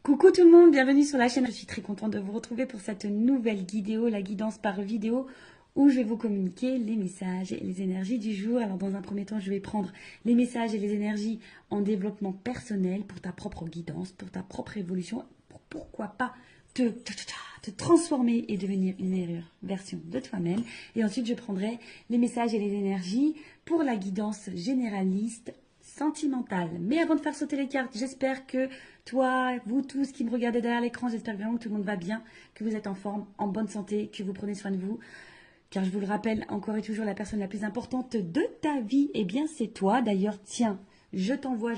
Coucou tout le monde, bienvenue sur la chaîne. Je suis très contente de vous retrouver pour cette nouvelle vidéo, la guidance par vidéo, où je vais vous communiquer les messages et les énergies du jour. Alors dans un premier temps, je vais prendre les messages et les énergies en développement personnel pour ta propre guidance, pour ta propre évolution, pour pourquoi pas te transformer et devenir une meilleure version de toi-même. Et ensuite, je prendrai les messages et les énergies pour la guidance généraliste sentimentale. Mais avant de faire sauter les cartes, j'espère que toi, vous tous qui me regardez derrière l'écran, j'espère vraiment que tout le monde va bien, que vous êtes en forme, en bonne santé, que vous prenez soin de vous. Car je vous le rappelle, encore et toujours, la personne la plus importante de ta vie, eh bien c'est toi. D'ailleurs, tiens, je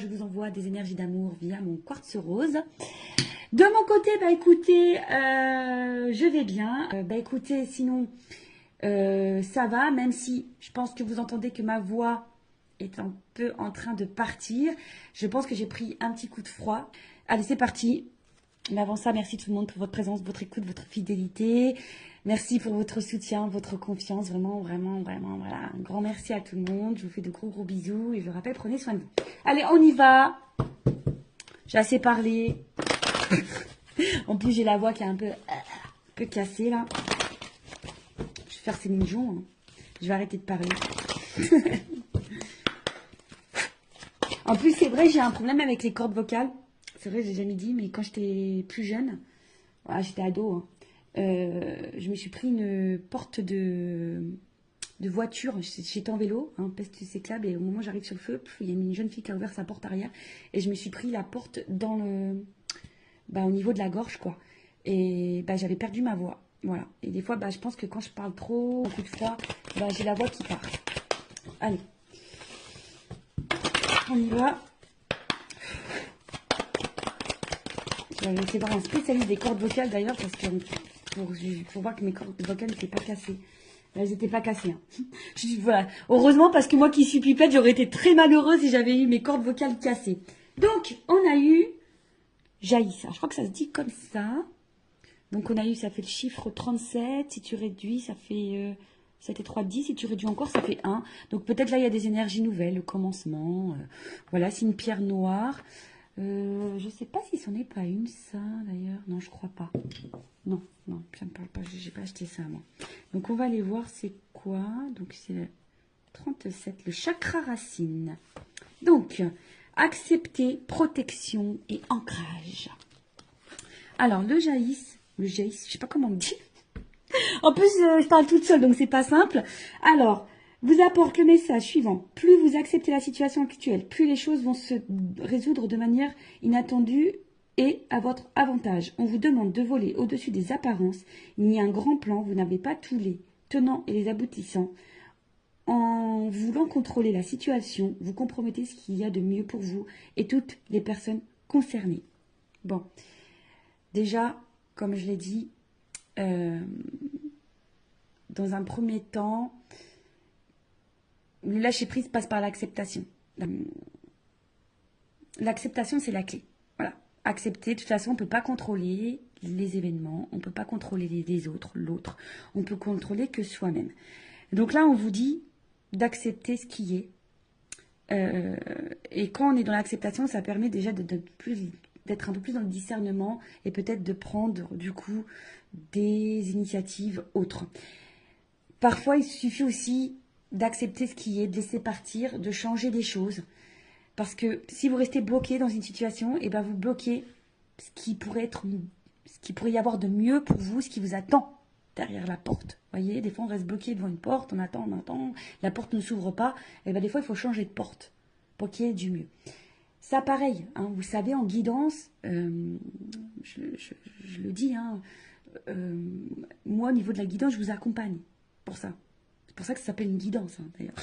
vous envoie des énergies d'amour via mon quartz rose. De mon côté, bah écoutez, je vais bien. Bah écoutez, sinon, ça va, même si je pense que vous entendez que ma voix est un peu en train de partir. Je pense que j'ai pris un petit coup de froid. Allez, c'est parti. Mais avant ça, merci tout le monde pour votre présence, votre écoute, votre fidélité. Merci pour votre soutien, votre confiance. Vraiment, vraiment, vraiment, voilà. Un grand merci à tout le monde. Je vous fais de gros, gros bisous. Et je vous rappelle, prenez soin de vous. Allez, on y va. J'ai assez parlé. En plus, j'ai la voix qui est un peu cassée, là. Je vais faire Céline Dion, hein. Je vais arrêter de parler. En plus, c'est vrai, j'ai un problème avec les cordes vocales. C'est vrai, j'ai jamais dit, mais quand j'étais plus jeune, voilà, j'étais ado, hein, je me suis pris une porte de voiture. J'étais en vélo, hein, peste cyclable, et au moment où j'arrive sur le feu, il y a une jeune fille qui a ouvert sa porte arrière, et je me suis pris la porte dans au niveau de la gorge, quoi. Et j'avais perdu ma voix. Voilà. Et des fois, je pense que quand je parle trop, un coup de froid, j'ai la voix qui part. Allez. On y va. Je vais essayer voir un spécialiste des cordes vocales d'ailleurs, parce que pour voir que mes cordes vocales n'étaient pas cassées. Elles n'étaient pas cassées. Hein. Voilà. Heureusement, parce que moi qui suis pipette, j'aurais été très malheureuse si j'avais eu mes cordes vocales cassées. Donc, on a eu Jaïssa. Je crois que ça se dit comme ça. Donc, on a eu, ça fait le chiffre 37. Si tu réduis, ça fait... C'était 3, 10. Si tu réduis encore, ça fait 1. Donc, peut-être là, il y a des énergies nouvelles, le commencement. Voilà, c'est une pierre noire. Je ne sais pas si c'en est pas une, ça, d'ailleurs. Non, je crois pas. Non, non, ça me parle pas. J'ai pas acheté ça, moi. Donc, on va aller voir c'est quoi. Donc, c'est le 37, le chakra racine. Donc, accepter, protection et ancrage. Alors, le jaïs, je sais pas comment on dit. En plus, je parle toute seule, donc c'est pas simple. Alors, vous apporte le message suivant. Plus vous acceptez la situation actuelle, plus les choses vont se résoudre de manière inattendue et à votre avantage. On vous demande de voler au-dessus des apparences. Il y a un grand plan, vous n'avez pas tous les tenants et les aboutissants. En voulant contrôler la situation, vous compromettez ce qu'il y a de mieux pour vous et toutes les personnes concernées. Bon, déjà, comme je l'ai dit, dans un premier temps, le lâcher-prise passe par l'acceptation. L'acceptation, c'est la clé. Voilà. Accepter, de toute façon, on ne peut pas contrôler les événements, on ne peut pas contrôler les autres, l'autre. On peut contrôler que soi-même. Donc là, on vous dit d'accepter ce qui est. Et quand on est dans l'acceptation, ça permet déjà d'être un peu plus dans le discernement et peut-être de prendre, du coup, des initiatives autres. Parfois, il suffit aussi d'accepter ce qui est, de laisser partir, de changer des choses. Parce que si vous restez bloqué dans une situation, et vous bloquez ce qui pourrait y avoir de mieux pour vous, ce qui vous attend derrière la porte. Vous voyez, des fois on reste bloqué devant une porte, on attend, la porte ne s'ouvre pas, et des fois il faut changer de porte pour qu'il y ait du mieux. Ça pareil, hein, vous savez, en guidance, je le dis, hein, moi au niveau de la guidance, je vous accompagne pour ça. C'est pour ça que ça s'appelle une guidance, hein, d'ailleurs.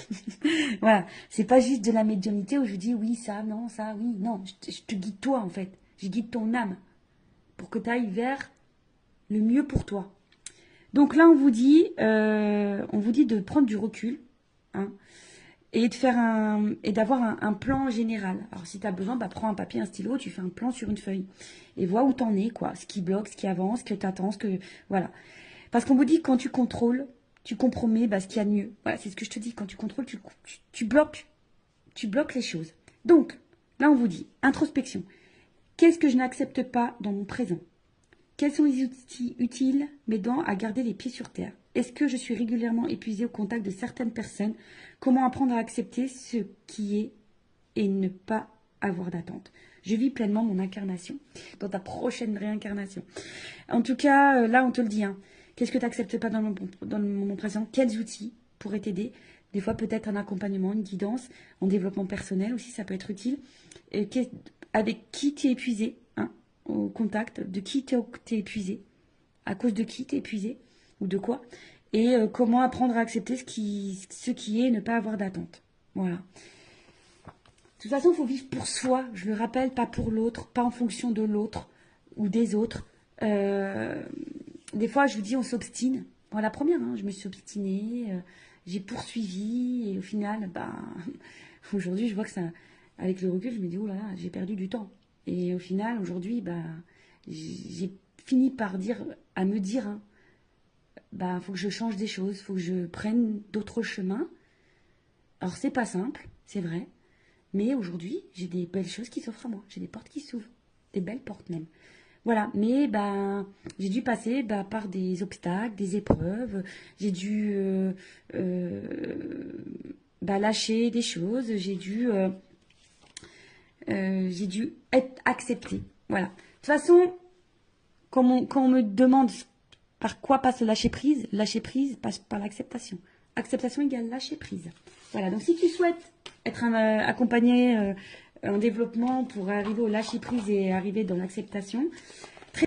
Voilà, c'est pas juste de la médiumnité où je dis oui, ça, non, ça, oui, non. Je te guide toi, en fait. Je guide ton âme pour que tu ailles vers le mieux pour toi. Donc là, on vous dit de prendre du recul, hein, et d'avoir un plan général. Alors, si tu as besoin, prends un papier, un stylo, tu fais un plan sur une feuille. Et vois où t'en es, quoi. Ce qui bloque, ce qui avance, ce que tu attends, voilà. Parce qu'on vous dit que quand tu contrôles, tu compromets ce qu'il y a de mieux. Voilà, c'est ce que je te dis. Quand tu contrôles, tu bloques les choses. Donc, là, on vous dit, introspection. Qu'est-ce que je n'accepte pas dans mon présent? Quels sont les outils utiles m'aidant à garder les pieds sur terre? Est-ce que je suis régulièrement épuisée au contact de certaines personnes? Comment apprendre à accepter ce qui est et ne pas avoir d'attente? Je vis pleinement mon incarnation dans ta prochaine réincarnation. En tout cas, là, on te le dit. Hein. Qu'est-ce que tu n'acceptes pas dans le moment présent? Quels outils pourraient t'aider? Des fois, peut-être un accompagnement, une guidance, en développement personnel aussi, ça peut être utile. Et avec qui tu es épuisé, hein, au contact, de qui tu es épuisé, à cause de qui tu es épuisé, ou de quoi. Et comment apprendre à accepter ce qui est et ne pas avoir d'attente. Voilà. De toute façon, il faut vivre pour soi, je le rappelle, pas pour l'autre, pas en fonction de l'autre ou des autres. Des fois, je vous dis, on s'obstine. Bon, la première, hein, je me suis obstinée, j'ai poursuivi, et au final, aujourd'hui, je vois que ça, avec le recul, je me dis, oh là là, j'ai perdu du temps. Et au final, aujourd'hui, j'ai fini par me dire, hein, faut que je change des choses, faut que je prenne d'autres chemins. Alors, c'est pas simple, c'est vrai. Mais aujourd'hui, j'ai des belles choses qui s'offrent à moi. J'ai des portes qui s'ouvrent. Des belles portes même. Voilà. Mais j'ai dû passer par des obstacles, des épreuves. J'ai dû lâcher des choses. J'ai dû être acceptée. Voilà. De toute façon, quand on me demande par quoi passe le lâcher prise passe par l'acceptation. Acceptation égale lâcher prise. Voilà, donc si tu souhaites être accompagné en développement pour arriver au lâcher prise et arriver dans l'acceptation,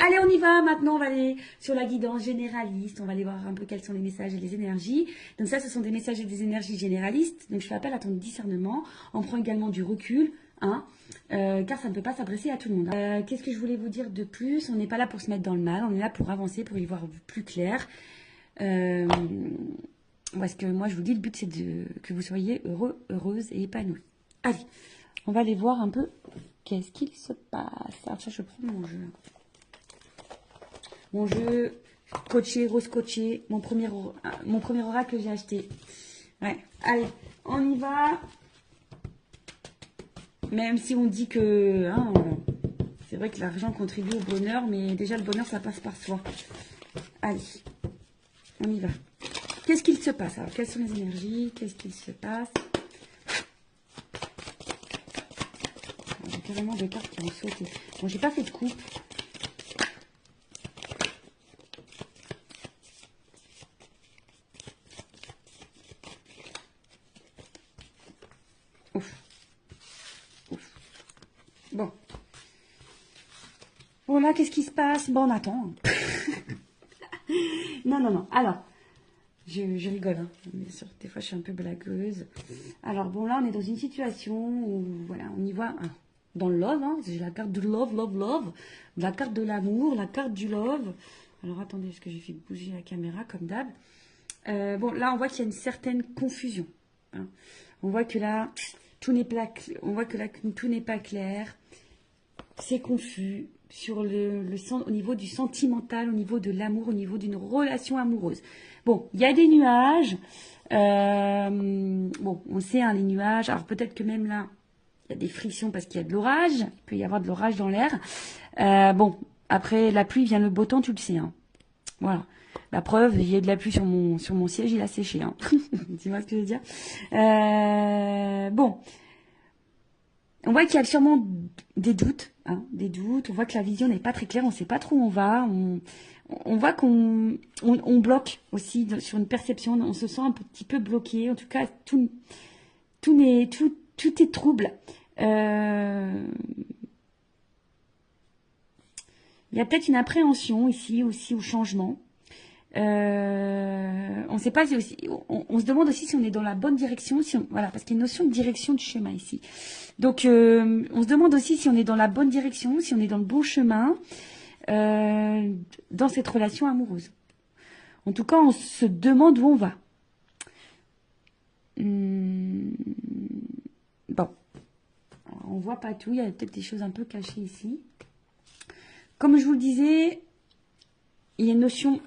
allez, on y va. Maintenant, on va aller sur la guidance généraliste. On va aller voir un peu quels sont les messages et les énergies. Donc ça, ce sont des messages et des énergies généralistes. Donc je fais appel à ton discernement. On prend également du recul, hein, car ça ne peut pas s'adresser à tout le monde. Qu'est-ce que je voulais vous dire de plus? On n'est pas là pour se mettre dans le mal. On est là pour avancer, pour y voir plus clair. Parce que moi, je vous dis, le but, c'est que vous soyez heureux, heureuse et épanouie. Allez, on va aller voir un peu qu'est-ce qu'il se passe. Alors ça, je prends mon jeu. Mon jeu coaché, rose coaché, mon premier oracle que j'ai acheté. Ouais, allez, on y va. Même si on dit que c'est vrai que l'argent contribue au bonheur, mais déjà le bonheur, ça passe par soi. Allez, on y va. Qu'est-ce qu'il se passe? Alors, quelles sont les énergies? Qu'est-ce qu'il se passe? J'ai carrément des cartes qui ont sauté. Bon, j'ai pas fait de coupe. Ouf. Bon. Bon, là, qu'est-ce qui se passe? Bon, on attend. Non. Alors, je rigole, hein. Bien sûr, des fois, je suis un peu blagueuse. Alors, bon, là, on est dans une situation où, voilà, on y voit dans le love, hein. J'ai la carte du love. La carte de l'amour, la carte du love. Alors, attendez, est-ce que j'ai fait bouger la caméra, comme d'hab? Bon, là, on voit qu'il y a une certaine confusion, hein. On voit que là, tout n'est pas clair. C'est confus sur au niveau du sentimental, au niveau de l'amour, au niveau d'une relation amoureuse. Bon, il y a des nuages. Bon, on sait, hein, les nuages. Alors peut-être que même là, il y a des frictions parce qu'il y a de l'orage. Il peut y avoir de l'orage dans l'air. Bon, après la pluie vient le beau temps, tu le sais, hein. Voilà. La preuve, il y a de la pluie sur mon siège, il a séché, hein. Dis-moi ce que je veux dire. Bon. On voit qu'il y a sûrement des doutes, hein, des doutes. On voit que la vision n'est pas très claire, on ne sait pas trop où on va. On voit qu'on bloque aussi sur une perception, on se sent un petit peu bloqué. En tout cas, tout est trouble. Il y a peut-être une appréhension ici aussi au changement. On sait pas aussi, on se demande aussi si on est dans la bonne direction, voilà, parce qu'il y a une notion de direction du chemin ici. Donc, on se demande aussi si on est dans la bonne direction, si on est dans le bon chemin dans cette relation amoureuse. En tout cas, on se demande où on va. Bon, alors, on voit pas tout, il y a peut-être des choses un peu cachées ici. Comme je vous le disais, il y a une notion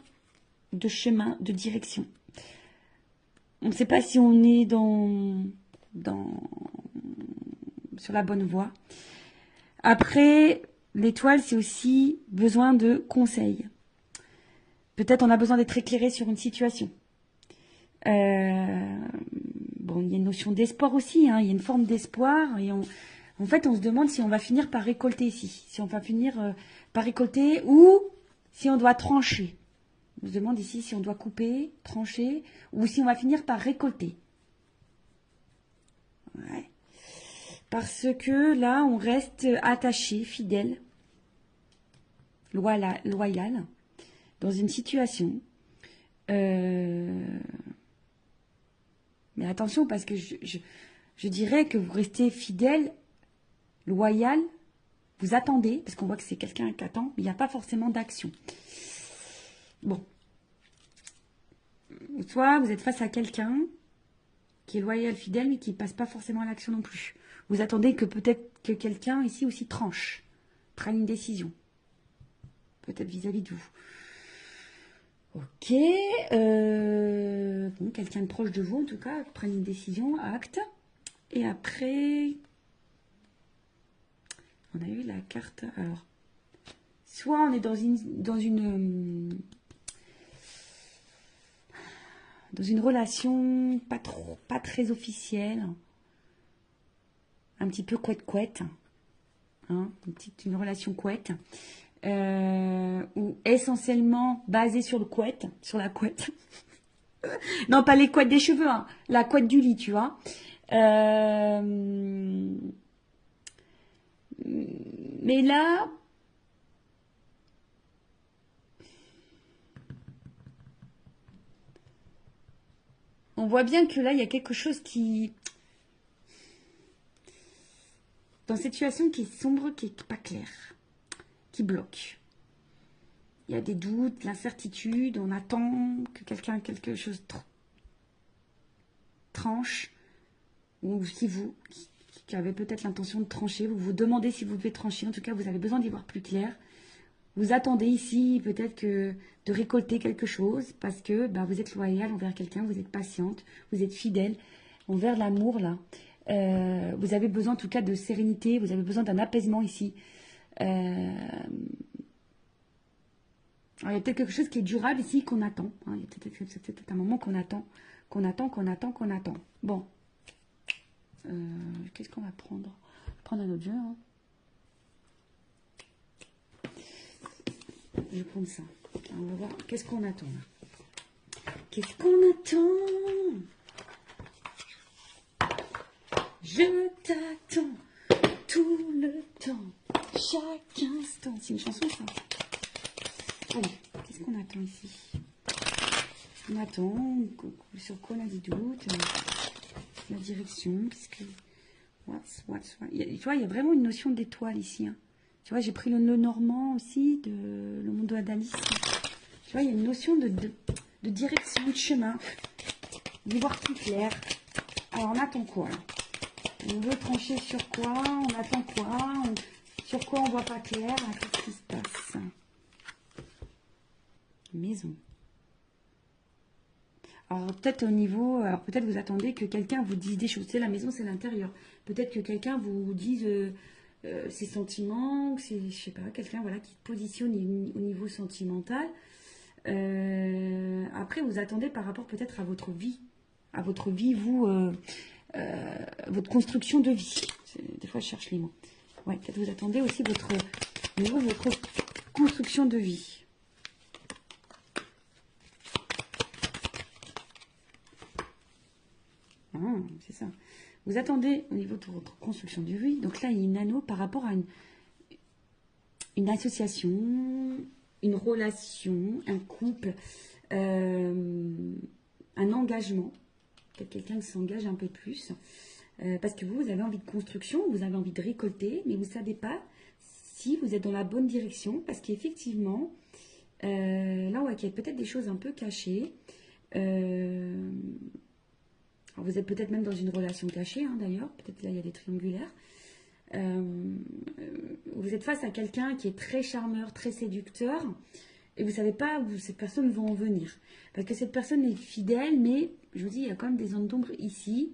de chemin, de direction. On ne sait pas si on est sur la bonne voie. Après, l'étoile, c'est aussi besoin de conseils. Peut-être on a besoin d'être éclairé sur une situation. Bon, il y a une notion d'espoir aussi, hein, il y a une forme d'espoir. Et en fait, on se demande si on va finir par récolter ici. Si on va finir par récolter ou si on doit trancher. On se demande ici si on doit couper, trancher ou si on va finir par récolter. Ouais. Parce que là, on reste attaché, fidèle, loyal, dans une situation. Mais attention, parce que je dirais que vous restez fidèle, loyal, vous attendez, parce qu'on voit que c'est quelqu'un qui attend, mais il n'y a pas forcément d'action. Bon. Soit vous êtes face à quelqu'un qui est loyal, fidèle, mais qui ne passe pas forcément à l'action non plus. Vous attendez que peut-être que quelqu'un ici aussi tranche, prenne une décision. Peut-être vis-à-vis de vous. Ok. Bon, quelqu'un de proche de vous, en tout cas, prenne une décision, acte. Et après, on a eu la carte. Alors, soit on est dans une relation pas très officielle, un petit peu couette-couette, hein, une relation couette, ou essentiellement basée sur le couette, sur la couette. Non, pas les couettes des cheveux, hein, la couette du lit, tu vois. Mais là, on voit bien que là, il y a quelque chose qui... Dans cette situation qui est sombre, qui n'est pas claire, qui bloque. Il y a des doutes, l'incertitude, on attend que quelque chose tranche. Ou si vous, qui avez peut-être l'intention de trancher, vous vous demandez si vous devez trancher. En tout cas, vous avez besoin d'y voir plus clair. Vous attendez ici peut-être que de récolter quelque chose parce que vous êtes loyal envers quelqu'un, vous êtes patiente, vous êtes fidèle envers l'amour là. Vous avez besoin en tout cas de sérénité, vous avez besoin d'un apaisement ici. Alors, il y a peut-être quelque chose qui est durable ici qu'on attend. Hein. Il y a peut-être un moment qu'on attend. Bon. Qu'est-ce qu'on va prendre? On va prendre un autre jeu. Hein. Je vais prendre ça. On va voir. Qu'est-ce qu'on attend là? Qu'est-ce qu'on attend? Je t'attends tout le temps, chaque instant. C'est une chanson ça. Allez, qu'est-ce qu'on attend ici? On attend, sur quoi on a des doutes, la direction, qu'est-ce que... Tu vois, il y a vraiment une notion d'étoile ici. Hein. Tu vois, j'ai pris le normand aussi, le monde d'Alice. Tu vois, il y a une notion de direction, de chemin, d'y voir plus clair. Alors, on attend quoi là? On veut trancher sur quoi? On attend quoi? Sur quoi on voit pas clair? Qu'est-ce qui se passe? Maison. Alors peut-être au niveau, alors peut-être vous attendez que quelqu'un vous dise des choses. C'est la maison, c'est l'intérieur. Peut-être que quelqu'un vous dise ses sentiments, que c'est, je sais pas, quelqu'un voilà qui se positionne au niveau sentimental. Après vous attendez par rapport peut-être à votre vie, vous, votre construction de vie. Des fois je cherche les mots. Ouais, peut-être vous attendez aussi au niveau de votre construction de vie. Ah, c'est ça. Vous attendez au niveau de votre construction de vie. Donc là, il y a une anneau par rapport à une association, une relation, un couple, un engagement. Peut-être quelqu'un qui s'engage un peu plus. Parce que vous avez envie de construction, vous avez envie de récolter, mais vous ne savez pas si vous êtes dans la bonne direction. Parce qu'effectivement, là, on voit qu'il y a peut-être des choses un peu cachées. Alors vous êtes peut-être même dans une relation cachée, hein, d'ailleurs. Peut-être là, il y a des triangulaires. Vous êtes face à quelqu'un qui est très charmeur, très séducteur. Et vous ne savez pas où cette personne va en venir. Parce que cette personne est fidèle, mais je vous dis, il y a quand même des zones d'ombre ici.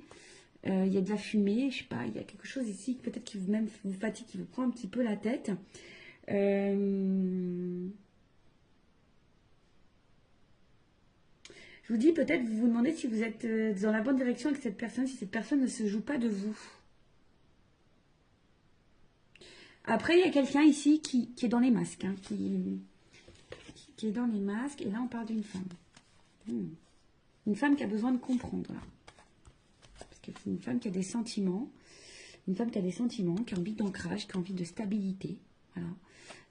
Il y a de la fumée, je sais pas, il y a quelque chose ici peut-être qui vous fatigue, qui vous prend un petit peu la tête. Je vous dis, peut-être, vous vous demandez si vous êtes dans la bonne direction avec cette personne, si cette personne ne se joue pas de vous. Après, il y a quelqu'un ici qui est dans les masques, hein, qui est dans les masques, et là, on parle d'une femme. Une femme qui a besoin de comprendre, là. Parce que c'est une femme qui a des sentiments, qui a envie d'ancrage, qui a envie de stabilité, voilà.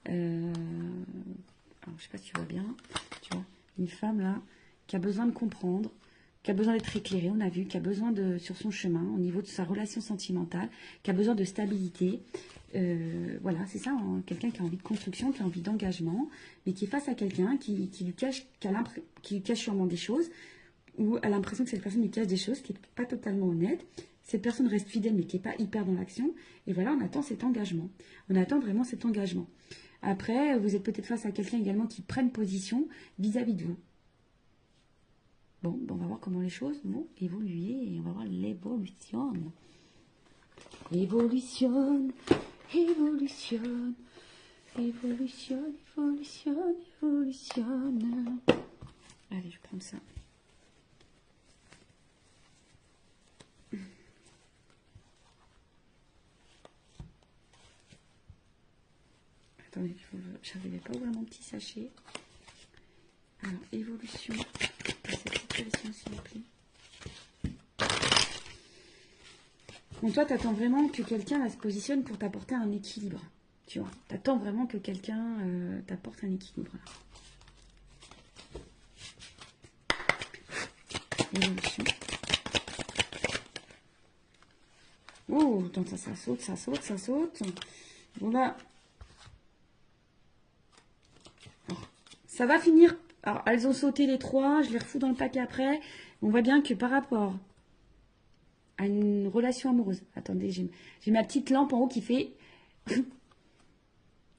Alors, je sais pas si tu vois bien, tu vois, une femme, là, qui a besoin de comprendre, qui a besoin d'être éclairée, on a vu, qui a besoin de, sur son chemin, au niveau de sa relation sentimentale, qui a besoin de stabilité. Voilà, c'est ça, hein, quelqu'un qui a envie de construction, qui a envie d'engagement, mais qui est face à quelqu'un qui lui cache, qui lui cache sûrement des choses, ou a l'impression que cette personne lui cache des choses, qui n'est pas totalement honnête. Cette personne reste fidèle, mais qui n'est pas hyper dans l'action. Et voilà, on attend cet engagement. On attend vraiment cet engagement. Après, vous êtes peut-être face à quelqu'un également qui prenne position vis-à-vis de vous. Bon, on va voir comment les choses vont évoluer et on va voir l'évolution. Évolution, évolution, évolution, évolution, évolution. Allez, je vais prendre ça. Attendez, j'arrivais pas à ouvrir mon petit sachet. Alors, évolution de cette situation, s'il vous plaît. Bon, toi, tu attends vraiment que quelqu'un se positionne pour t'apporter un équilibre. Tu vois, tu attends vraiment que quelqu'un t'apporte un équilibre. Évolution. Oh, attends, ça saute, ça saute, ça saute. Bon, là. Alors, ça va finir. Alors, elles ont sauté les trois. Je les refous dans le paquet après. On voit bien que par rapport à une relation amoureuse. Attendez, j'ai ma petite lampe en haut qui fait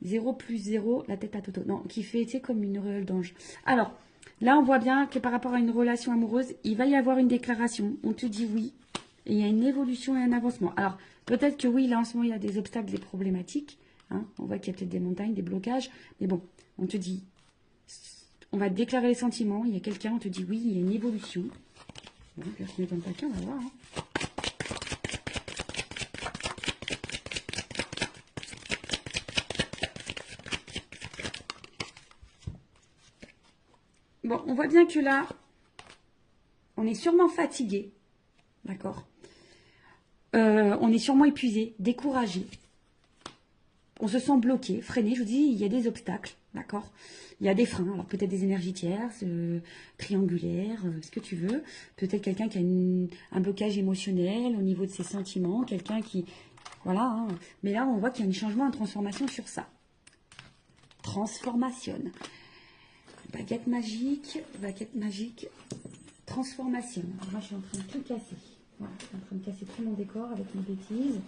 0 plus 0, la tête à Toto. Non, qui fait, tu sais, comme une auréole d'ange. Alors, là, on voit bien que par rapport à une relation amoureuse, il va y avoir une déclaration. On te dit oui. Et il y a une évolution et un avancement. Alors, peut-être que oui, là, en ce moment, il y a des obstacles, des problématiques. Hein. On voit qu'il y a peut-être des montagnes, des blocages. Mais bon, on te dit, on va déclarer les sentiments. Il y a quelqu'un, on te dit oui, il y a une évolution. Bon, je vais remettre dans le paquet, on va voir. Hein. Bon, on voit bien que là, on est sûrement fatigué, d'accord. On est sûrement épuisé, découragé. On se sent bloqué, freiné. Je vous dis, il y a des obstacles, d'accord. Il y a des freins, alors peut-être des énergies tierces, triangulaires, ce que tu veux. Peut-être quelqu'un qui a un blocage émotionnel au niveau de ses sentiments, quelqu'un qui... Voilà, hein. Mais là, on voit qu'il y a un changement, une transformation sur ça. Transformation. Baguette magique, transformation. Moi, je suis en train de tout casser. Voilà, je suis en train de casser tout mon décor avec mes bêtises.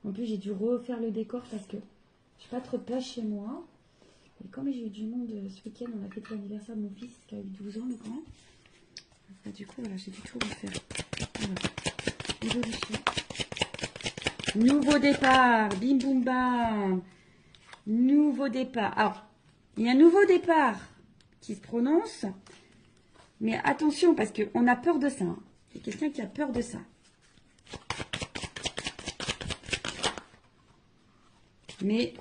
En plus, j'ai dû refaire le décor parce que je n'ai pas trop de place chez moi. Et comme j'ai eu du monde ce week-end, on a fêté l'anniversaire de mon fils qui a eu 12 ans, le grand. Bah, du coup, voilà, j'ai dû tout refaire. Voilà. Évolution. Nouveau départ. Bim, boum, bam. Nouveau départ. Alors, il y a un nouveau départ qui se prononce. Mais attention, parce qu'on a peur de ça. Hein. Il y a quelqu'un qui a peur de ça. Mais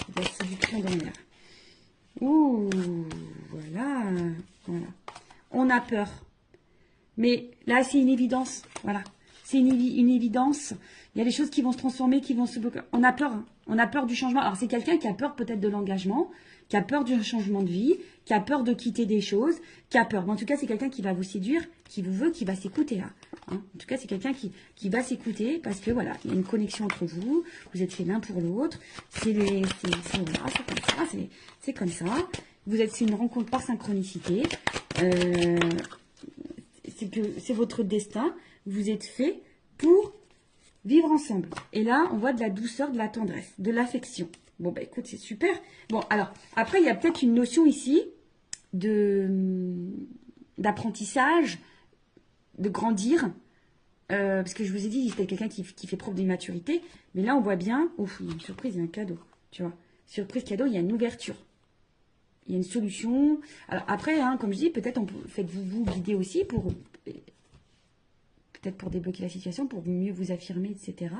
il y a la séduction dans l'air. Ouh, voilà. On a peur. Mais là, c'est une évidence. Voilà. C'est une évidence. Il y a des choses qui vont se transformer, qui vont se bloquer. On a peur. Hein. On a peur du changement. Alors, c'est quelqu'un qui a peur peut-être de l'engagement, qui a peur du changement de vie, qui a peur de quitter des choses, qui a peur. Mais en tout cas, c'est quelqu'un qui va vous séduire, qui vous veut, qui va s'écouter là. Hein. En tout cas, c'est quelqu'un qui va s'écouter parce que voilà, il y a une connexion entre vous. Vous êtes fait l'un pour l'autre. C'est comme ça. C'est comme ça. C'est une rencontre par synchronicité. C'est votre destin. Vous êtes fait pour vivre ensemble. Et là, on voit de la douceur, de la tendresse, de l'affection. Bon, bah écoute, c'est super. Bon, alors, après, il y a peut-être une notion ici d'apprentissage, de grandir. parce que je vous ai dit, c'était quelqu'un qui fait preuve d'immaturité. Mais là, on voit bien, ouf, il y a une surprise, il y a un cadeau, tu vois. Surprise, cadeau, il y a une ouverture. Il y a une solution. Alors après, hein, comme je dis, peut-être faites-vous guider aussi pour peut-être pour débloquer la situation, pour mieux vous affirmer, etc.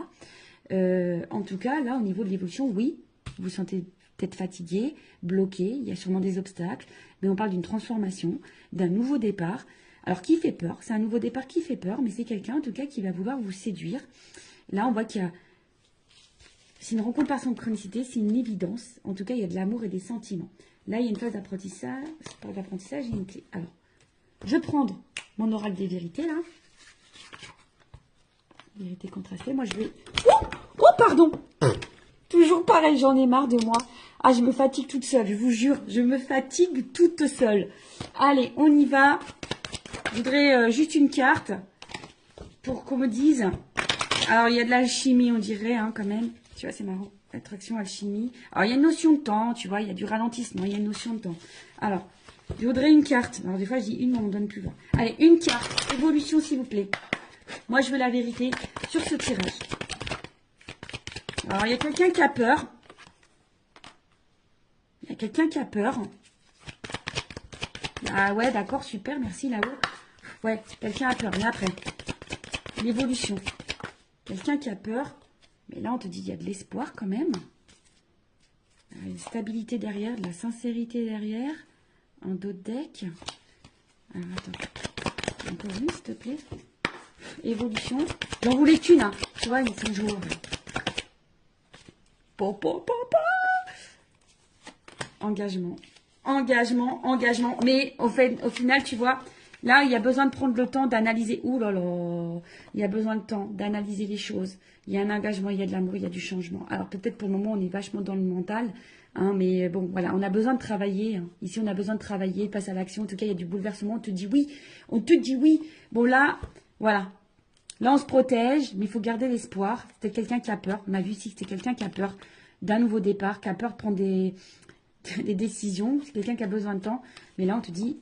En tout cas, là, au niveau de l'évolution, oui, vous vous sentez peut-être fatigué, bloqué, il y a sûrement des obstacles, mais on parle d'une transformation, d'un nouveau départ. Alors, qui fait peur? C'est un nouveau départ qui fait peur, mais c'est quelqu'un, en tout cas, qui va vouloir vous séduire. Là, on voit qu'il y a... C'est une rencontre par synchronicité, c'est une évidence. En tout cas, il y a de l'amour et des sentiments. Là, il y a une phase d'apprentissage. Par l'apprentissage, il y a une clé. Alors, je vais prendre mon oral des vérités, là. Vérité contrastée. Moi, je vais... Oh, pardon! Toujours pareil, j'en ai marre de moi. Ah, je me fatigue toute seule, je vous jure. Je me fatigue toute seule. Allez, on y va. Je voudrais juste une carte pour qu'on me dise. Alors, il y a de l'alchimie, on dirait, hein, quand même. Tu vois, c'est marrant. Attraction, alchimie. Alors, il y a une notion de temps, tu vois. Il y a du ralentissement, il y a une notion de temps. Alors, je voudrais une carte. Alors, des fois, je dis une, mais on me donne plus loin. Allez, une carte. Évolution, s'il vous plaît. Moi, je veux la vérité sur ce tirage. Alors, il y a quelqu'un qui a peur. Il y a quelqu'un qui a peur. Ah ouais, d'accord, super, merci là-haut. Ouais, quelqu'un a peur. Mais après, l'évolution. Quelqu'un qui a peur. Mais là, on te dit, il y a de l'espoir quand même. Une stabilité derrière, de la sincérité derrière. Un dos de deck. Alors, attends. Encore une, s'il te plaît. Évolution. J'en voulais qu'une, hein. Tu vois, ils sont jours. Engagement. Engagement, engagement. Mais au final, tu vois, là, il y a besoin de prendre le temps d'analyser. Ouh là là. Il y a besoin de temps d'analyser les choses. Il y a un engagement, il y a de l'amour, il y a du changement. Alors peut-être pour le moment, on est vachement dans le mental. Hein, mais bon, voilà, on a besoin de travailler. Hein. Ici, on a besoin de travailler, de passer à l'action. En tout cas, il y a du bouleversement. On te dit oui. On te dit oui. Bon, là, voilà. Là, on se protège, mais il faut garder l'espoir. C'était quelqu'un qui a peur. On a vu ici que c'était quelqu'un qui a peur d'un nouveau départ, qui a peur de prendre des décisions. C'est quelqu'un qui a besoin de temps. Mais là, on te dit,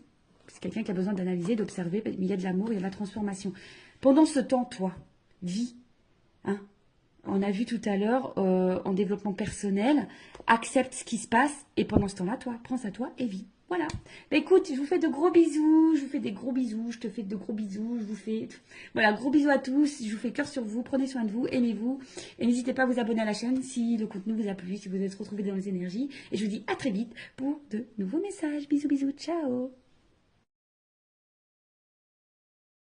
c'est quelqu'un qui a besoin d'analyser, d'observer. Mais il y a de l'amour, il y a de la transformation. Pendant ce temps, toi, vis. Hein. On a vu tout à l'heure, en développement personnel, accepte ce qui se passe. Et pendant ce temps-là, toi, prends ça à toi et vis. Voilà. Bah, écoute, je vous fais de gros bisous. Je vous fais des gros bisous. Je te fais de gros bisous. Je vous fais... Voilà, gros bisous à tous. Je vous fais cœur sur vous. Prenez soin de vous. Aimez-vous. Et n'hésitez pas à vous abonner à la chaîne si le contenu vous a plu, si vous êtes retrouvés dans les énergies. Et je vous dis à très vite pour de nouveaux messages. Bisous, bisous. Ciao.